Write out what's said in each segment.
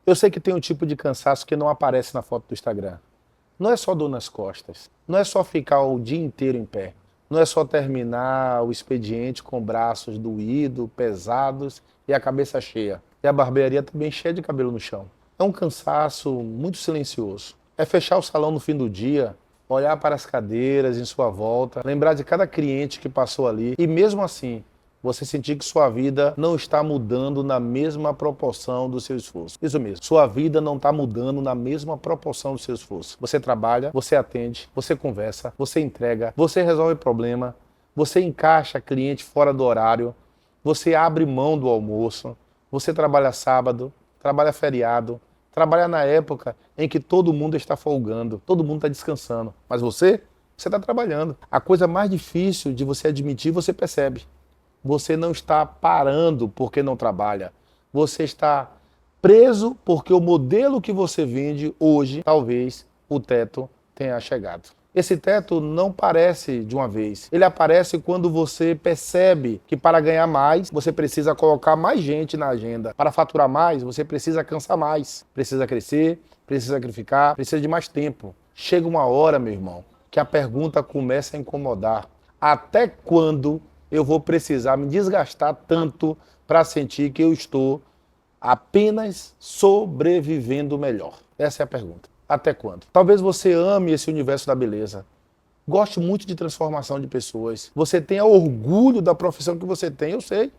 Eu sei que tem um tipo de cansaço que não aparece na foto do Instagram. Não é só dor nas costas, não é só ficar o dia inteiro em pé, não é só terminar o expediente com braços doídos, pesados e a cabeça cheia. E a barbearia também cheia de cabelo no chão. É um cansaço muito silencioso. É fechar o salão no fim do dia, olhar para as cadeiras em sua volta, lembrar de cada cliente que passou ali e mesmo assim você sentir que sua vida não está mudando na mesma proporção do seu esforço. Isso mesmo, sua vida não está mudando na mesma proporção do seu esforço. Você trabalha, você atende, você conversa, você entrega, você resolve problema, você encaixa cliente fora do horário, você abre mão do almoço, você trabalha sábado, trabalha feriado, trabalha na época em que todo mundo está folgando, todo mundo está descansando. Mas você está trabalhando. A coisa mais difícil de você admitir, você percebe. Você não está parando porque não trabalha. Você está preso porque o modelo que você vende hoje, talvez o teto tenha chegado. Esse teto não aparece de uma vez. Ele aparece quando você percebe que para ganhar mais, você precisa colocar mais gente na agenda. Para faturar mais, você precisa cansar mais. Precisa crescer, precisa sacrificar, precisa de mais tempo. Chega uma hora, meu irmão, que a pergunta começa a incomodar. Até quando eu vou precisar me desgastar tanto para sentir que eu estou apenas sobrevivendo melhor? Essa é a pergunta. Até quando? Talvez você ame esse universo da beleza. Goste muito de transformação de pessoas. Você tenha orgulho da profissão que você tem, eu sei.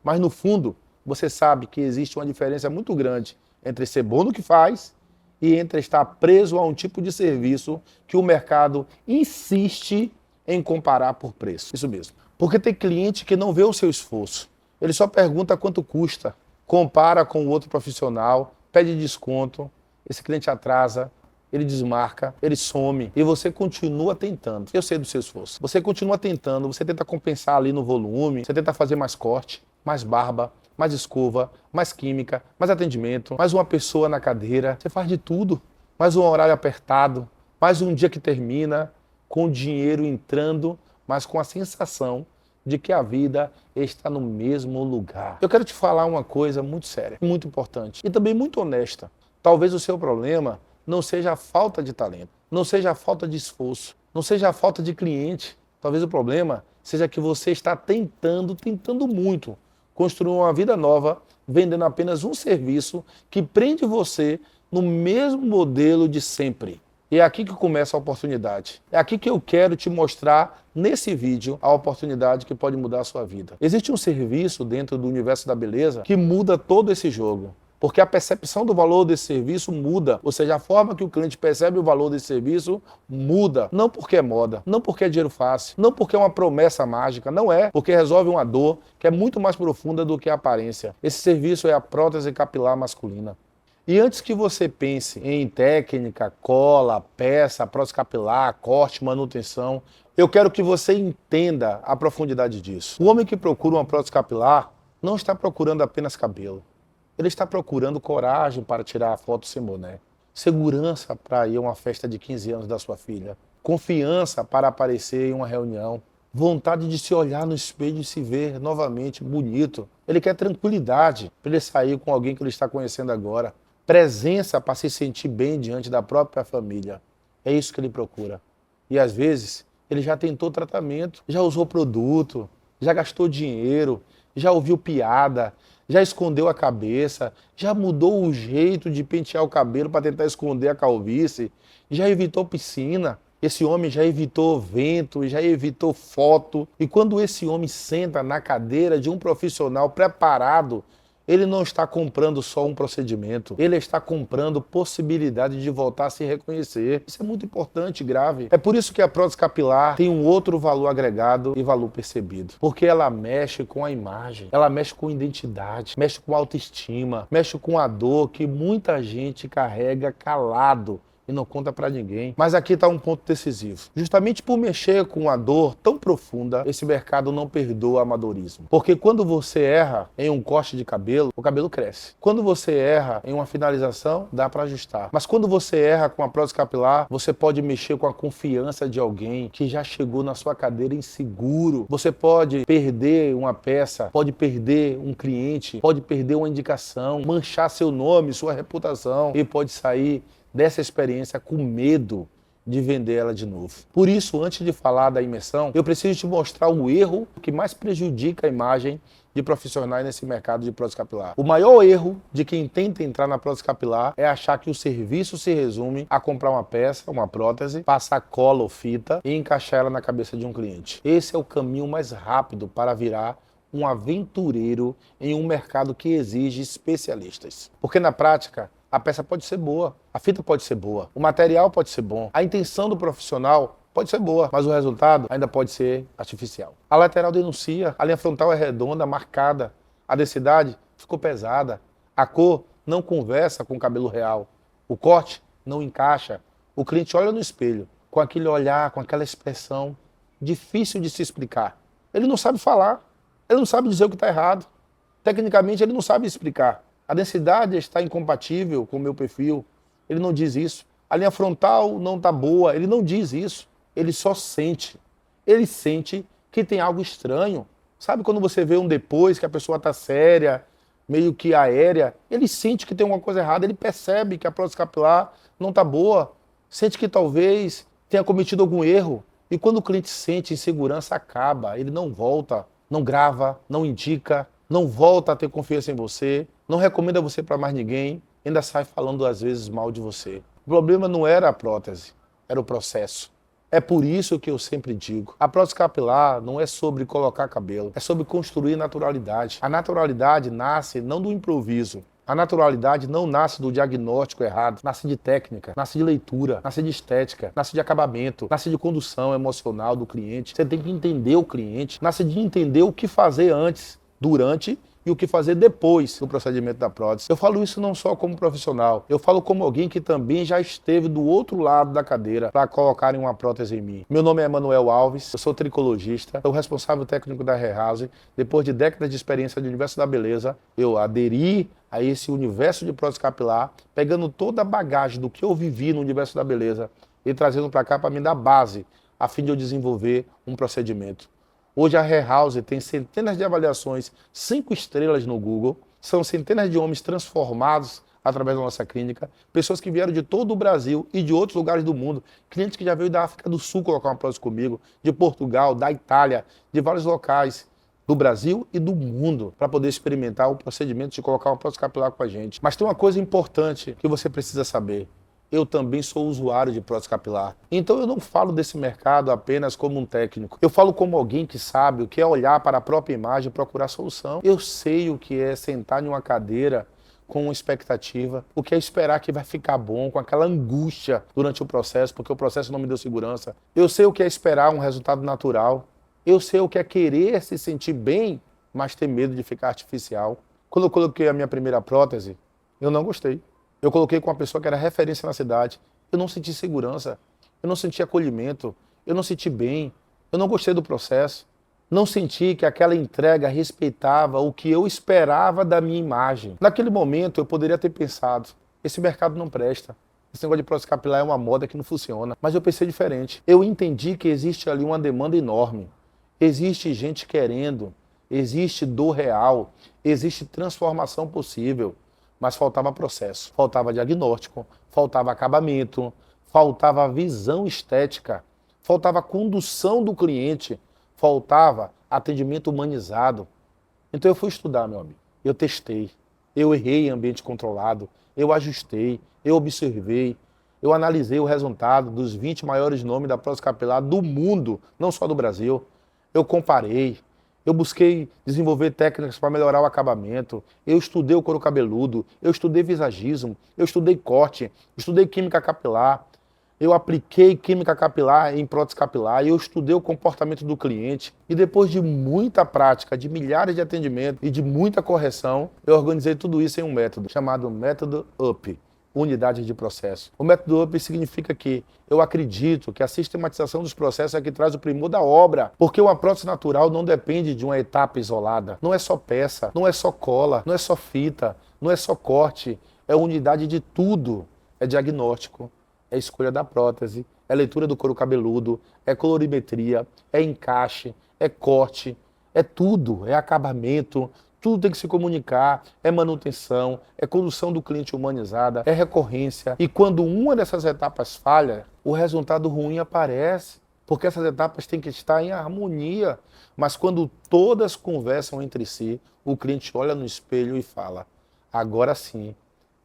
Mas no fundo, você sabe que existe uma diferença muito grande entre ser bom no que faz e entre estar preso a um tipo de serviço que o mercado insiste em comparar por preço. Isso mesmo. Porque tem cliente que não vê o seu esforço. Ele só pergunta quanto custa, compara com o outro profissional, pede desconto, esse cliente atrasa, ele desmarca, ele some e você continua tentando. Eu sei do seu esforço. Você continua tentando, você tenta compensar ali no volume, você tenta fazer mais corte, mais barba, mais escova, mais química, mais atendimento, mais uma pessoa na cadeira. Você faz de tudo, mais um horário apertado, mais um dia que termina, com o dinheiro entrando, mas com a sensação de que a vida está no mesmo lugar. Eu quero te falar uma coisa muito séria, muito importante e também muito honesta. Talvez o seu problema não seja a falta de talento, não seja a falta de esforço, não seja a falta de cliente. Talvez o problema seja que você está tentando muito, construir uma vida nova, vendendo apenas um serviço que prende você no mesmo modelo de sempre. E é aqui que começa a oportunidade. É aqui que eu quero te mostrar, nesse vídeo, a oportunidade que pode mudar a sua vida. Existe um serviço dentro do universo da beleza que muda todo esse jogo. Porque a percepção do valor desse serviço muda. Ou seja, a forma que o cliente percebe o valor desse serviço muda. Não porque é moda, não porque é dinheiro fácil, não porque é uma promessa mágica, não é. Porque resolve uma dor que é muito mais profunda do que a aparência. Esse serviço é a prótese capilar masculina. E antes que você pense em técnica, cola, peça, prótese capilar, corte, manutenção, eu quero que você entenda a profundidade disso. O homem que procura uma prótese capilar não está procurando apenas cabelo. Ele está procurando coragem para tirar a foto sem boné, segurança para ir a uma festa de 15 anos da sua filha, confiança para aparecer em uma reunião, vontade de se olhar no espelho e se ver novamente bonito. Ele quer tranquilidade para ele sair com alguém que ele está conhecendo agora. Presença para se sentir bem diante da própria família. É isso que ele procura. E às vezes ele já tentou tratamento, já usou produto, já gastou dinheiro, já ouviu piada, já escondeu a cabeça, já mudou o jeito de pentear o cabelo para tentar esconder a calvície, já evitou piscina. Esse homem já evitou vento, já evitou foto. E quando esse homem senta na cadeira de um profissional preparado, ele não está comprando só um procedimento, ele está comprando possibilidade de voltar a se reconhecer. Isso é muito importante e grave. É por isso que a prótese capilar tem um outro valor agregado e valor percebido. Porque ela mexe com a imagem, ela mexe com identidade, mexe com a autoestima, mexe com a dor que muita gente carrega calado e não conta para ninguém. Mas aqui está um ponto decisivo. Justamente por mexer com uma dor tão profunda, esse mercado não perdoa amadorismo. Porque quando você erra em um corte de cabelo, o cabelo cresce. Quando você erra em uma finalização, dá para ajustar. Mas quando você erra com a prótese capilar, você pode mexer com a confiança de alguém que já chegou na sua cadeira inseguro. Você pode perder uma peça, pode perder um cliente, pode perder uma indicação, manchar seu nome, sua reputação e pode sair dessa experiência com medo de vender ela de novo. Por isso, antes de falar da imersão, eu preciso te mostrar o erro que mais prejudica a imagem de profissionais nesse mercado de prótese capilar. O maior erro de quem tenta entrar na prótese capilar é achar que o serviço se resume a comprar uma peça, uma prótese, passar cola ou fita e encaixar ela na cabeça de um cliente. Esse é o caminho mais rápido para virar um aventureiro em um mercado que exige especialistas. Porque na prática, a peça pode ser boa, a fita pode ser boa, o material pode ser bom, a intenção do profissional pode ser boa, mas o resultado ainda pode ser artificial. A lateral denuncia, a linha frontal é redonda, marcada, a densidade ficou pesada, a cor não conversa com o cabelo real, o corte não encaixa, o cliente olha no espelho com aquele olhar, com aquela expressão difícil de se explicar. Ele não sabe falar, ele não sabe dizer o que está errado, tecnicamente ele não sabe explicar. A densidade está incompatível com o meu perfil, ele não diz isso. A linha frontal não está boa, ele não diz isso. Ele só sente. Ele sente que tem algo estranho. Sabe quando você vê um depois, que a pessoa está séria, meio que aérea, ele sente que tem alguma coisa errada, ele percebe que a prótese capilar não está boa, sente que talvez tenha cometido algum erro. E quando o cliente sente insegurança, acaba, ele não volta, não grava, não indica, não volta a ter confiança em você, não recomenda você para mais ninguém, ainda sai falando às vezes mal de você. O problema não era a prótese, era o processo. É por isso que eu sempre digo, a prótese capilar não é sobre colocar cabelo, é sobre construir naturalidade. A naturalidade nasce não do improviso, a naturalidade não nasce do diagnóstico errado, nasce de técnica, nasce de leitura, nasce de estética, nasce de acabamento, nasce de condução emocional do cliente. Você tem que entender o cliente, nasce de entender o que fazer antes, durante e o que fazer depois do procedimento da prótese. Eu falo isso não só como profissional, eu falo como alguém que também já esteve do outro lado da cadeira para colocarem uma prótese em mim. Meu nome é Emanuel Alves, eu sou tricologista, sou responsável técnico da Hair House. Depois de décadas de experiência no universo da beleza, eu aderi a esse universo de prótese capilar, pegando toda a bagagem do que eu vivi no universo da beleza e trazendo para cá para me dar base, a fim de eu desenvolver um procedimento. Hoje a Hair House tem centenas de avaliações, 5 estrelas no Google, são centenas de homens transformados através da nossa clínica, pessoas que vieram de todo o Brasil e de outros lugares do mundo, clientes que já veio da África do Sul colocar uma prótese comigo, de Portugal, da Itália, de vários locais do Brasil e do mundo, para poder experimentar o procedimento de colocar uma prótese capilar com a gente. Mas tem uma coisa importante que você precisa saber. Eu também sou usuário de prótese capilar. Então eu não falo desse mercado apenas como um técnico. Eu falo como alguém que sabe o que é olhar para a própria imagem e procurar solução. Eu sei o que é sentar em uma cadeira com uma expectativa, o que é esperar que vai ficar bom, com aquela angústia durante o processo, porque o processo não me deu segurança. Eu sei o que é esperar um resultado natural. Eu sei o que é querer se sentir bem, mas ter medo de ficar artificial. Quando eu coloquei a minha primeira prótese, eu não gostei. Eu coloquei com uma pessoa que era referência na cidade. Eu não senti segurança, eu não senti acolhimento, eu não senti bem, eu não gostei do processo. Não senti que aquela entrega respeitava o que eu esperava da minha imagem. Naquele momento eu poderia ter pensado, esse mercado não presta. Esse negócio de prótese capilar é uma moda que não funciona. Mas eu pensei diferente. Eu entendi que existe ali uma demanda enorme. Existe gente querendo, existe dor real, existe transformação possível. Mas faltava processo, faltava diagnóstico, faltava acabamento, faltava visão estética, faltava condução do cliente, faltava atendimento humanizado. Então eu fui estudar, meu amigo. Eu testei, eu errei em ambiente controlado, eu ajustei, eu observei, eu analisei o resultado dos 20 maiores nomes da prótese capilar do mundo, não só do Brasil. Eu comparei. Eu busquei desenvolver técnicas para melhorar o acabamento, eu estudei o couro cabeludo, eu estudei visagismo, eu estudei corte, estudei química capilar, eu apliquei química capilar em prótese capilar, eu estudei o comportamento do cliente e depois de muita prática, de milhares de atendimentos e de muita correção, eu organizei tudo isso em um método chamado Método UP. unidades de processo. O método UP significa que eu acredito que a sistematização dos processos é que traz o primor da obra, porque uma prótese natural não depende de uma etapa isolada. Não é só peça, não é só cola, não é só fita, não é só corte, é unidade de tudo. É diagnóstico, é escolha da prótese, é leitura do couro cabeludo, é colorimetria, é encaixe, é corte, é tudo, é acabamento, tudo tem que se comunicar, é manutenção, é condução do cliente humanizada, é recorrência. E quando uma dessas etapas falha, o resultado ruim aparece, porque essas etapas têm que estar em harmonia. Mas quando todas conversam entre si, o cliente olha no espelho e fala: agora sim,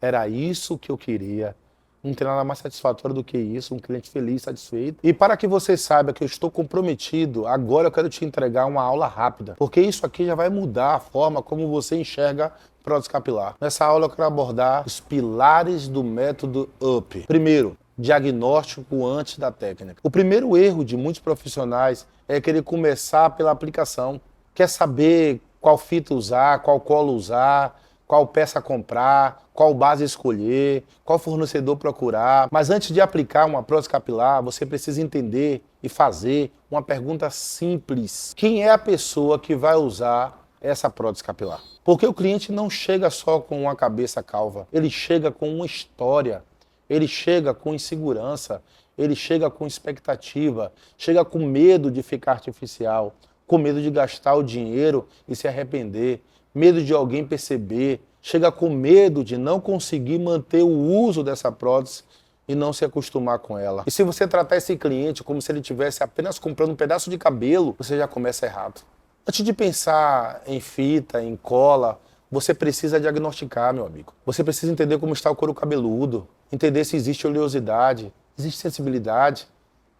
era isso que eu queria. Não tem nada mais satisfatório do que isso, um cliente feliz, satisfeito. E para que você saiba que eu estou comprometido, agora eu quero te entregar uma aula rápida, porque isso aqui já vai mudar a forma como você enxerga prótese capilar. Nessa aula eu quero abordar os pilares do método UP. Primeiro, diagnóstico antes da técnica. O primeiro erro de muitos profissionais é querer começar pela aplicação. Quer saber qual fita usar, qual cola usar, qual peça comprar, qual base escolher, qual fornecedor procurar. Mas antes de aplicar uma prótese capilar, você precisa entender e fazer uma pergunta simples. Quem é a pessoa que vai usar essa prótese capilar? Porque o cliente não chega só com uma cabeça calva, ele chega com uma história, ele chega com insegurança, ele chega com expectativa, chega com medo de ficar artificial, com medo de gastar o dinheiro e se arrepender, medo de alguém perceber, chega com medo de não conseguir manter o uso dessa prótese e não se acostumar com ela. E se você tratar esse cliente como se ele estivesse apenas comprando um pedaço de cabelo, você já começa errado. Antes de pensar em fita, em cola, você precisa diagnosticar, meu amigo. Você precisa entender como está o couro cabeludo, entender se existe oleosidade, existe sensibilidade,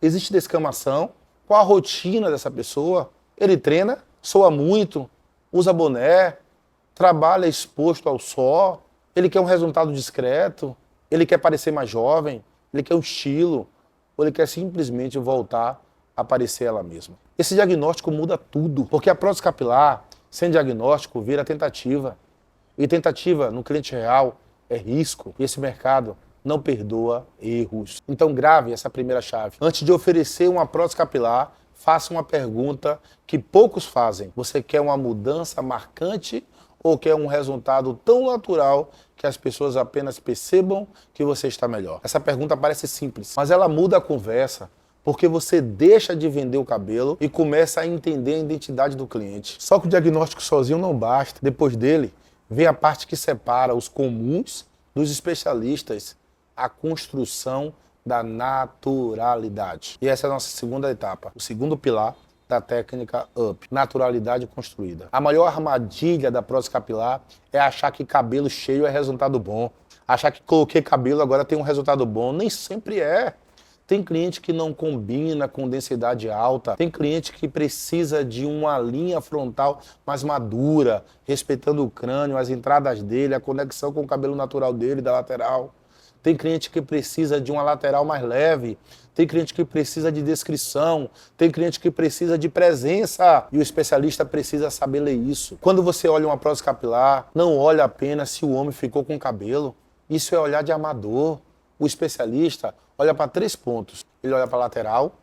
existe descamação, qual a rotina dessa pessoa. Ele treina, soa muito, usa boné, trabalha exposto ao sol, ele quer um resultado discreto, ele quer parecer mais jovem, ele quer um estilo, ou ele quer simplesmente voltar a parecer ela mesma. Esse diagnóstico muda tudo, porque a prótese capilar, sem diagnóstico, vira tentativa. E tentativa no cliente real é risco, e esse mercado não perdoa erros. Então grave essa primeira chave. Antes de oferecer uma prótese capilar, faça uma pergunta que poucos fazem. Você quer uma mudança marcante ou quer um resultado tão natural que as pessoas apenas percebam que você está melhor? Essa pergunta parece simples, mas ela muda a conversa, porque você deixa de vender o cabelo e começa a entender a identidade do cliente. Só que o diagnóstico sozinho não basta. Depois dele, vem a parte que separa os comuns dos especialistas, a construção da naturalidade. E essa é a nossa segunda etapa, o segundo pilar da técnica UP, naturalidade construída. A maior armadilha da prótese capilar é achar que cabelo cheio é resultado bom. Achar que coloquei cabelo agora tem um resultado bom. Nem sempre é. Tem cliente que não combina com densidade alta, tem cliente que precisa de uma linha frontal mais madura, respeitando o crânio, as entradas dele, a conexão com o cabelo natural dele, da lateral. Tem cliente que precisa de uma lateral mais leve, tem cliente que precisa de descrição, tem cliente que precisa de presença e o especialista precisa saber ler isso. Quando você olha uma prótese capilar, não olha apenas se o homem ficou com cabelo, isso é olhar de amador. O especialista olha para 3 pontos, ele olha para a lateral,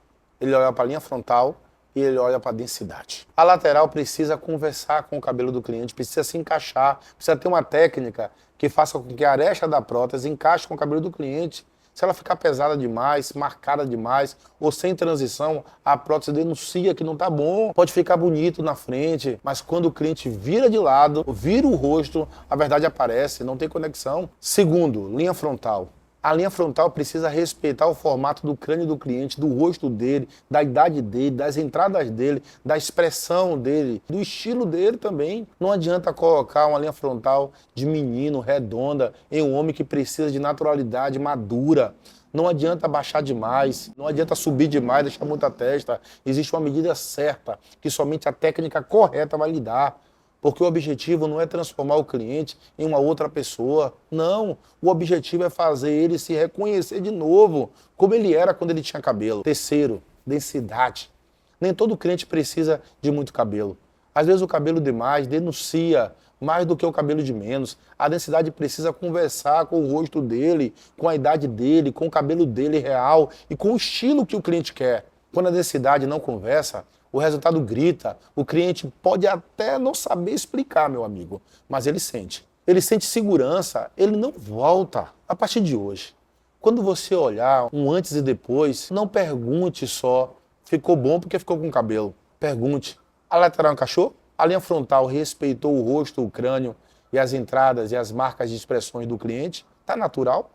ele olha para a linha frontal e ele olha para a densidade. A lateral precisa conversar com o cabelo do cliente, precisa se encaixar, precisa ter uma técnica que faça com que a aresta da prótese encaixe com o cabelo do cliente. Se ela ficar pesada demais, marcada demais ou sem transição, a prótese denuncia que não está bom. Pode ficar bonito na frente, mas quando o cliente vira de lado, vira o rosto, a verdade aparece, não tem conexão. Segundo, linha frontal. A linha frontal precisa respeitar o formato do crânio do cliente, do rosto dele, da idade dele, das entradas dele, da expressão dele, do estilo dele também. Não adianta colocar uma linha frontal de menino, redonda, em um homem que precisa de naturalidade madura. Não adianta baixar demais, não adianta subir demais, deixar muita testa. Existe uma medida certa que somente a técnica correta vai lhe dar. Porque o objetivo não é transformar o cliente em uma outra pessoa. Não, o objetivo é fazer ele se reconhecer de novo, como ele era quando ele tinha cabelo. Terceiro, densidade. Nem todo cliente precisa de muito cabelo. Às vezes o cabelo demais denuncia mais do que o cabelo de menos. A densidade precisa conversar com o rosto dele, com a idade dele, com o cabelo dele real e com o estilo que o cliente quer. Quando a densidade não conversa, o resultado grita. O cliente pode até não saber explicar, meu amigo, mas ele sente. Ele sente segurança, ele não volta. A partir de hoje, quando você olhar um antes e depois, não pergunte só, ficou bom porque ficou com cabelo. Pergunte, a lateral encaixou? A linha frontal respeitou o rosto, o crânio e as entradas e as marcas de expressões do cliente? Está natural?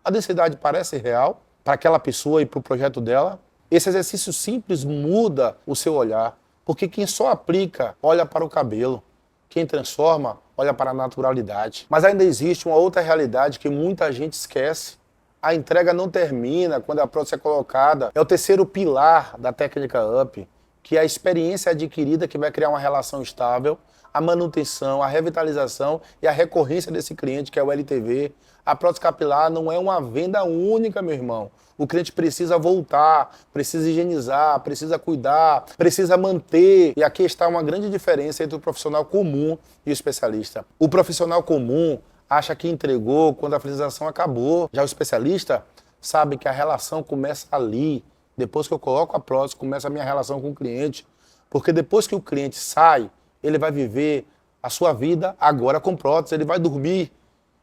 A densidade parece real para aquela pessoa e para o projeto dela? Esse exercício simples muda o seu olhar, porque quem só aplica olha para o cabelo. Quem transforma olha para a naturalidade. Mas ainda existe uma outra realidade que muita gente esquece. A entrega não termina quando a prótese é colocada. É o terceiro pilar da técnica UP, que é a experiência adquirida que vai criar uma relação estável, a manutenção, a revitalização e a recorrência desse cliente, que é o LTV. A prótese capilar não é uma venda única, meu irmão. O cliente precisa voltar, precisa higienizar, precisa cuidar, precisa manter. E aqui está uma grande diferença entre o profissional comum e o especialista. O profissional comum acha que entregou quando a finalização acabou. Já o especialista sabe que a relação começa ali. Depois que eu coloco a prótese, começa a minha relação com o cliente. Porque depois que o cliente sai, ele vai viver a sua vida agora com prótese. Ele vai dormir,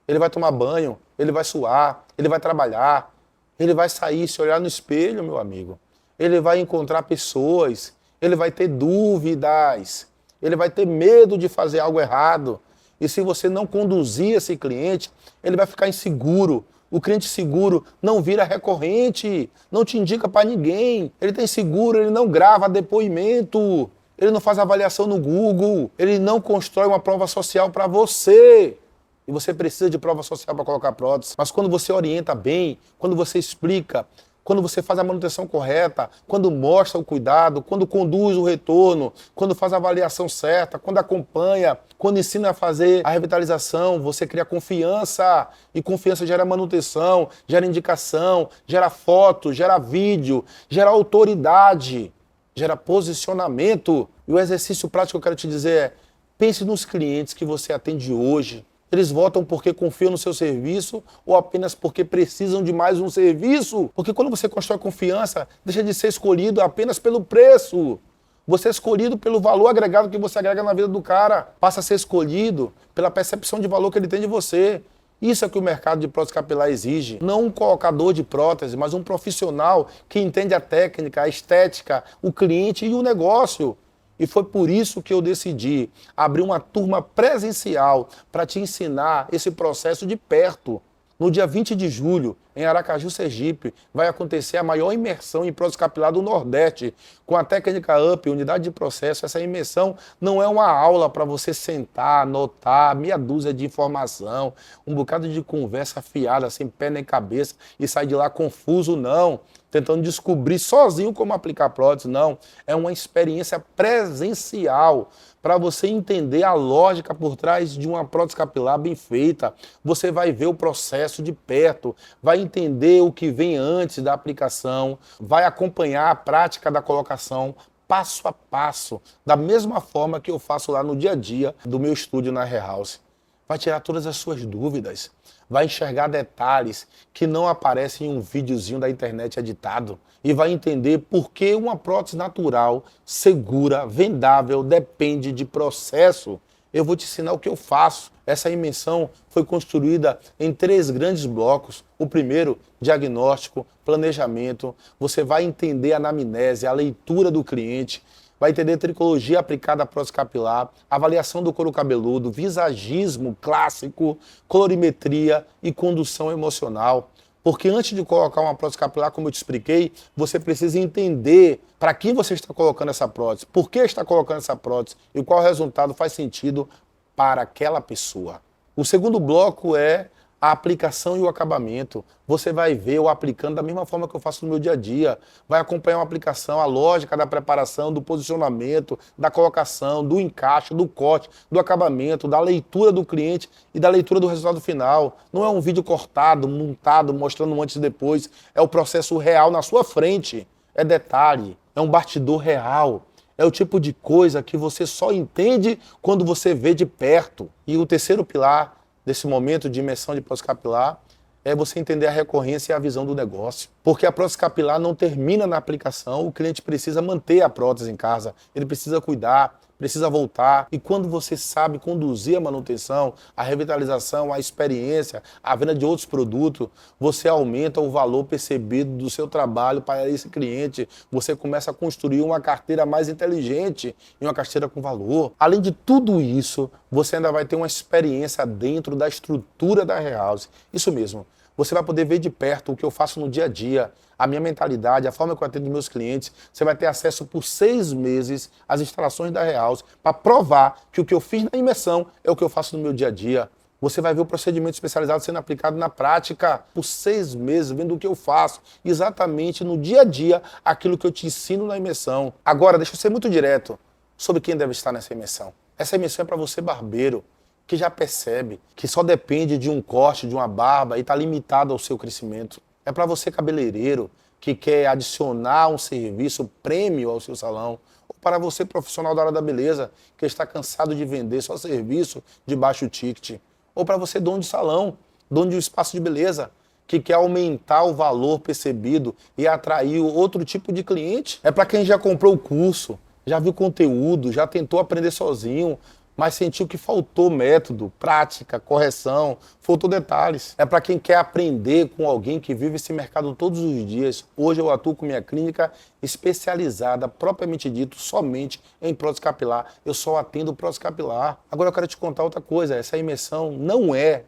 ele vai tomar banho, ele vai suar, ele vai trabalhar. Ele vai sair, se olhar no espelho, meu amigo. Ele vai encontrar pessoas, ele vai ter dúvidas, ele vai ter medo de fazer algo errado. E se você não conduzir esse cliente, ele vai ficar inseguro. O cliente seguro não vira recorrente, não te indica para ninguém. Ele tem seguro, ele não grava depoimento, ele não faz avaliação no Google, ele não constrói uma prova social para você. E você precisa de prova social para colocar prótese. Mas quando você orienta bem, quando você explica, quando você faz a manutenção correta, quando mostra o cuidado, quando conduz o retorno, quando faz a avaliação certa, quando acompanha, quando ensina a fazer a revitalização, você cria confiança. E confiança gera manutenção, gera indicação, gera foto, gera vídeo, gera autoridade, gera posicionamento. E o exercício prático que eu quero te dizer é, pense nos clientes que você atende hoje. Eles votam porque confiam no seu serviço ou apenas porque precisam de mais um serviço? Porque quando você constrói confiança, deixa de ser escolhido apenas pelo preço. Você é escolhido pelo valor agregado que você agrega na vida do cara. Passa a ser escolhido pela percepção de valor que ele tem de você. Isso é que o mercado de prótese capilar exige. Não um colocador de prótese, mas um profissional que entende a técnica, a estética, o cliente e o negócio. E foi por isso que eu decidi abrir uma turma presencial para te ensinar esse processo de perto. No dia 20 de julho, em Aracaju, Sergipe, vai acontecer a maior imersão em prótese capilar do Nordeste. Com a técnica UP, unidade de processo, essa imersão não é uma aula para você sentar, anotar, meia dúzia de informação, um bocado de conversa afiada, sem pé nem cabeça, e sair de lá confuso, não. Tentando descobrir sozinho como aplicar prótese, não. É uma experiência presencial para você entender a lógica por trás de uma prótese capilar bem feita. Você vai ver o processo de perto, vai entender o que vem antes da aplicação, vai acompanhar a prática da colocação passo a passo, da mesma forma que eu faço lá no dia a dia do meu estúdio na Hair House. Vai tirar todas as suas dúvidas, vai enxergar detalhes que não aparecem em um videozinho da internet editado e vai entender por que uma prótese natural, segura, vendável, depende de processo. Eu vou te ensinar o que eu faço. Essa imersão foi construída em 3 grandes blocos. O primeiro, diagnóstico, planejamento. Você vai entender a anamnese, a leitura do cliente, vai entender tricologia aplicada à prótese capilar, avaliação do couro cabeludo, visagismo clássico, colorimetria e condução emocional. Porque antes de colocar uma prótese capilar, como eu te expliquei, você precisa entender para que você está colocando essa prótese, por que está colocando essa prótese e qual resultado faz sentido para aquela pessoa. O segundo bloco é a aplicação e o acabamento. Você vai ver eu aplicando da mesma forma que eu faço no meu dia a dia. Vai acompanhar uma aplicação, a lógica da preparação, do posicionamento, da colocação, do encaixe, do corte, do acabamento, da leitura do cliente e da leitura do resultado final. Não é um vídeo cortado, montado, mostrando um antes e depois. É o processo real na sua frente. É detalhe, é um bastidor real. É o tipo de coisa que você só entende quando você vê de perto. E o terceiro pilar desse momento de imersão de prótese capilar é você entender a recorrência e a visão do negócio. Porque a prótese capilar não termina na aplicação, o cliente precisa manter a prótese em casa, ele precisa cuidar, precisa voltar. E quando você sabe conduzir a manutenção, a revitalização, a experiência, a venda de outros produtos, você aumenta o valor percebido do seu trabalho para esse cliente. Você começa a construir uma carteira mais inteligente e uma carteira com valor. Além de tudo isso, você ainda vai ter uma experiência dentro da estrutura da Rehouse. Isso mesmo. Você vai poder ver de perto o que eu faço no dia a dia, a minha mentalidade, a forma que eu atendo meus clientes. Você vai ter acesso por 6 meses às instalações da Rehouse para provar que o que eu fiz na imersão é o que eu faço no meu dia a dia. Você vai ver o procedimento especializado sendo aplicado na prática por 6 meses, vendo o que eu faço, exatamente no dia a dia, aquilo que eu te ensino na imersão. Agora, deixa eu ser muito direto sobre quem deve estar nessa imersão. Essa imersão é para você, barbeiro, que já percebe que só depende de um corte, de uma barba e está limitado ao seu crescimento. É para você, cabeleireiro, que quer adicionar um serviço prêmio ao seu salão. Ou para você, profissional da área da beleza, que está cansado de vender só serviço de baixo ticket. Ou para você, dono de salão, dono de um espaço de beleza, que quer aumentar o valor percebido e atrair outro tipo de cliente. É para quem já comprou o curso, já viu conteúdo, já tentou aprender sozinho, mas sentiu que faltou método, prática, correção, faltou detalhes. É para quem quer aprender com alguém que vive esse mercado todos os dias. Hoje eu atuo com minha clínica especializada, propriamente dito, somente em prótese capilar. Eu só atendo prótese capilar. Agora eu quero te contar outra coisa, essa imersão não é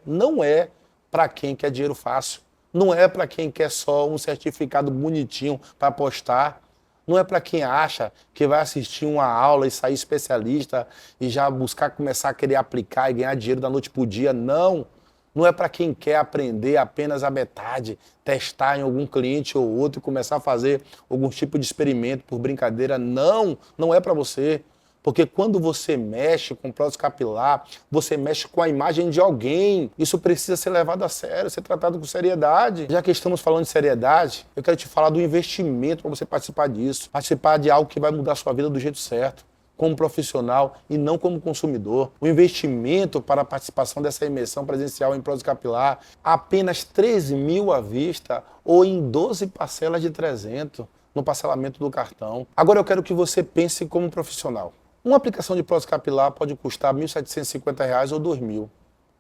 para quem quer dinheiro fácil. Não é para quem quer só um certificado bonitinho para postar. Não é para quem acha que vai assistir uma aula e sair especialista e já começar a querer aplicar e ganhar dinheiro da noite para o dia. Não. Não é para quem quer aprender apenas a metade, testar em algum cliente ou outro e começar a fazer algum tipo de experimento por brincadeira. Não, não é para você. Porque quando você mexe com prótese capilar, você mexe com a imagem de alguém. Isso precisa ser levado a sério, ser tratado com seriedade. Já que estamos falando de seriedade, eu quero te falar do investimento para você participar disso. Participar de algo que vai mudar a sua vida do jeito certo, como profissional e não como consumidor. O investimento para a participação dessa imersão presencial em prótese capilar, apenas 13 mil à vista ou em 12 parcelas de 300 no parcelamento do cartão. Agora eu quero que você pense como profissional. Uma aplicação de prótese capilar pode custar R$ 1.750 ou R$ 2.000,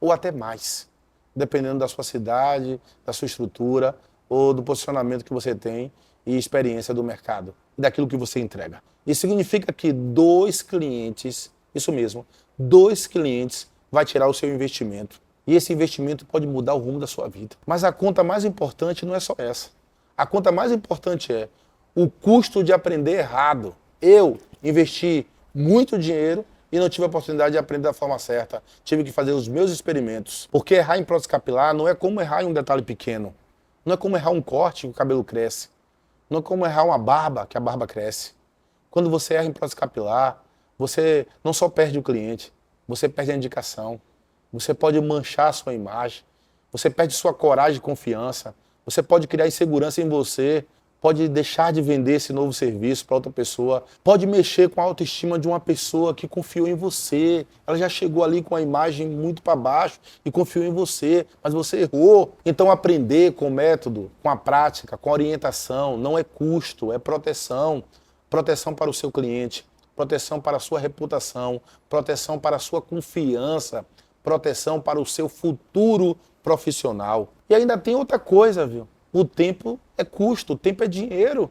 ou até mais, dependendo da sua cidade, da sua estrutura ou do posicionamento que você tem e experiência do mercado, daquilo que você entrega. Isso significa que 2 clientes, isso mesmo, 2 clientes vai tirar o seu investimento. E esse investimento pode mudar o rumo da sua vida. Mas a conta mais importante não é só essa. A conta mais importante é o custo de aprender errado. Eu investi muito dinheiro e não tive a oportunidade de aprender da forma certa. Tive que fazer os meus experimentos. Porque errar em prótese capilar não é como errar em um detalhe pequeno. Não é como errar um corte que o cabelo cresce. Não é como errar uma barba que a barba cresce. Quando você erra em prótese capilar, você não só perde o cliente, você perde a indicação. Você pode manchar a sua imagem. Você perde sua coragem e confiança. Você pode criar insegurança em você. Pode deixar de vender esse novo serviço para outra pessoa, pode mexer com a autoestima de uma pessoa que confiou em você. Ela já chegou ali com a imagem muito para baixo e confiou em você, mas você errou. Então aprender com o método, com a prática, com a orientação, não é custo, é proteção. Proteção para o seu cliente, proteção para a sua reputação, proteção para a sua confiança, proteção para o seu futuro profissional. E ainda tem outra coisa, viu? O tempo é custo, o tempo é dinheiro.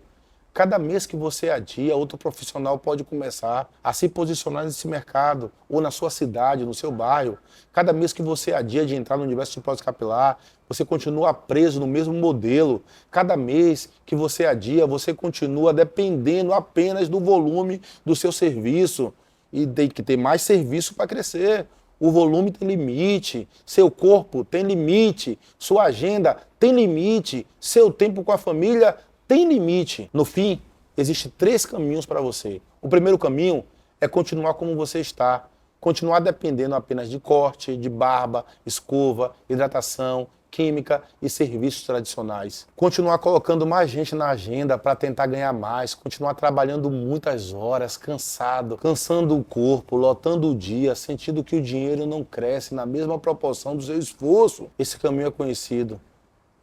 Cada mês que você adia, outro profissional pode começar a se posicionar nesse mercado, ou na sua cidade, no seu bairro. Cada mês que você adia de entrar no universo de prótese capilar, você continua preso no mesmo modelo. Cada mês que você adia, você continua dependendo apenas do volume do seu serviço. E tem que ter mais serviço para crescer. O volume tem limite, seu corpo tem limite, sua agenda tem limite, seu tempo com a família tem limite. No fim, existem 3 caminhos para você. O primeiro caminho é continuar como você está, continuar dependendo apenas de corte, de barba, escova, hidratação, química e serviços tradicionais. Continuar colocando mais gente na agenda para tentar ganhar mais, continuar trabalhando muitas horas, cansando o corpo, lotando o dia, sentindo que o dinheiro não cresce na mesma proporção do seu esforço. Esse caminho é conhecido,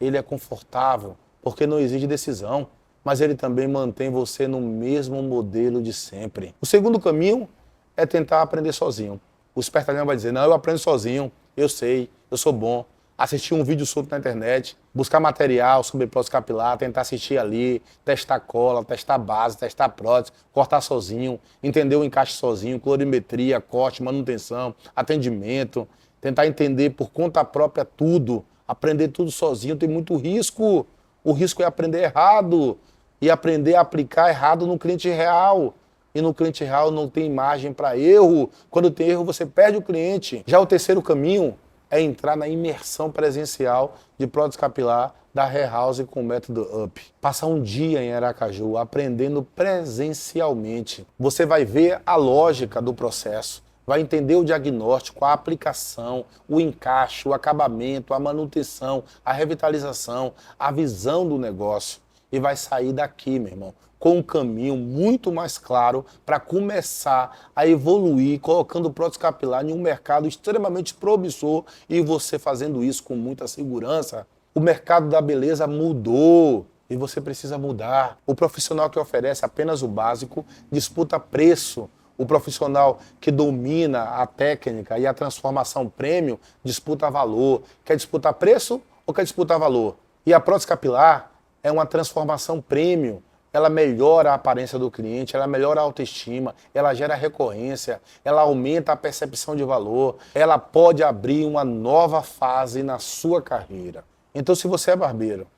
ele é confortável, porque não exige decisão, mas ele também mantém você no mesmo modelo de sempre. O segundo caminho é tentar aprender sozinho. O espertalhão vai dizer, não, eu aprendo sozinho, eu sei, eu sou bom. Assistir um vídeo solto na internet, buscar material sobre prótese capilar, tentar assistir ali, testar cola, testar base, testar prótese, cortar sozinho, entender o encaixe sozinho, colorimetria, corte, manutenção, atendimento, tentar entender por conta própria tudo, aprender tudo sozinho, tem muito risco. O risco é aprender errado e aprender a aplicar errado no cliente real. E no cliente real não tem margem para erro. Quando tem erro, você perde o cliente. Já o terceiro caminho é entrar na imersão presencial de prótese capilar da Hair House com o método UP. Passar um dia em Aracaju aprendendo presencialmente. Você vai ver a lógica do processo, vai entender o diagnóstico, a aplicação, o encaixe, o acabamento, a manutenção, a revitalização, a visão do negócio. E vai sair daqui, meu irmão, com um caminho muito mais claro para começar a evoluir, colocando prótese capilar em um mercado extremamente promissor e você fazendo isso com muita segurança. O mercado da beleza mudou e você precisa mudar. O profissional que oferece apenas o básico disputa preço. O profissional que domina a técnica e a transformação premium disputa valor. Quer disputar preço ou quer disputar valor? E a prótese capilar é uma transformação premium. Ela melhora a aparência do cliente, ela melhora a autoestima, ela gera recorrência, ela aumenta a percepção de valor, ela pode abrir uma nova fase na sua carreira. Então, se você é barbeiro,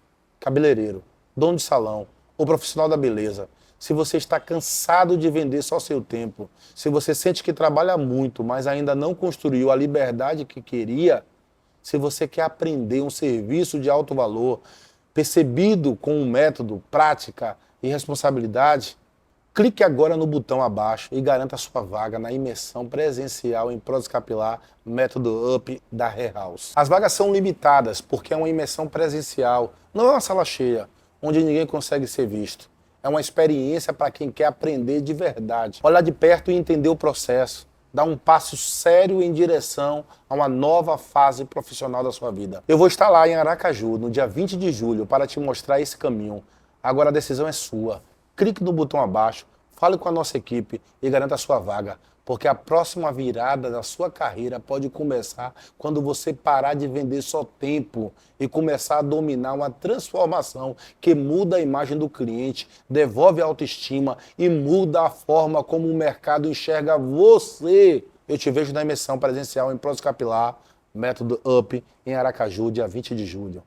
cabeleireiro, dono de salão ou profissional da beleza, se você está cansado de vender só seu tempo, se você sente que trabalha muito, mas ainda não construiu a liberdade que queria, se você quer aprender um serviço de alto valor, percebido com um método, prática e responsabilidade, clique agora no botão abaixo e garanta sua vaga na imersão presencial em prótese capilar método UP da Hair House. As vagas são limitadas porque é uma imersão presencial, não é uma sala cheia, onde ninguém consegue ser visto. É uma experiência para quem quer aprender de verdade, olhar de perto e entender o processo, dar um passo sério em direção a uma nova fase profissional da sua vida. Eu vou estar lá em Aracaju, no dia 20 de julho, para te mostrar esse caminho. Agora a decisão é sua. Clique no botão abaixo, fale com a nossa equipe e garanta a sua vaga, porque a próxima virada da sua carreira pode começar quando você parar de vender só tempo e começar a dominar uma transformação que muda a imagem do cliente, devolve a autoestima e muda a forma como o mercado enxerga você. Eu te vejo na imersão presencial em prótese capilar, método UP, em Aracaju, dia 20 de julho.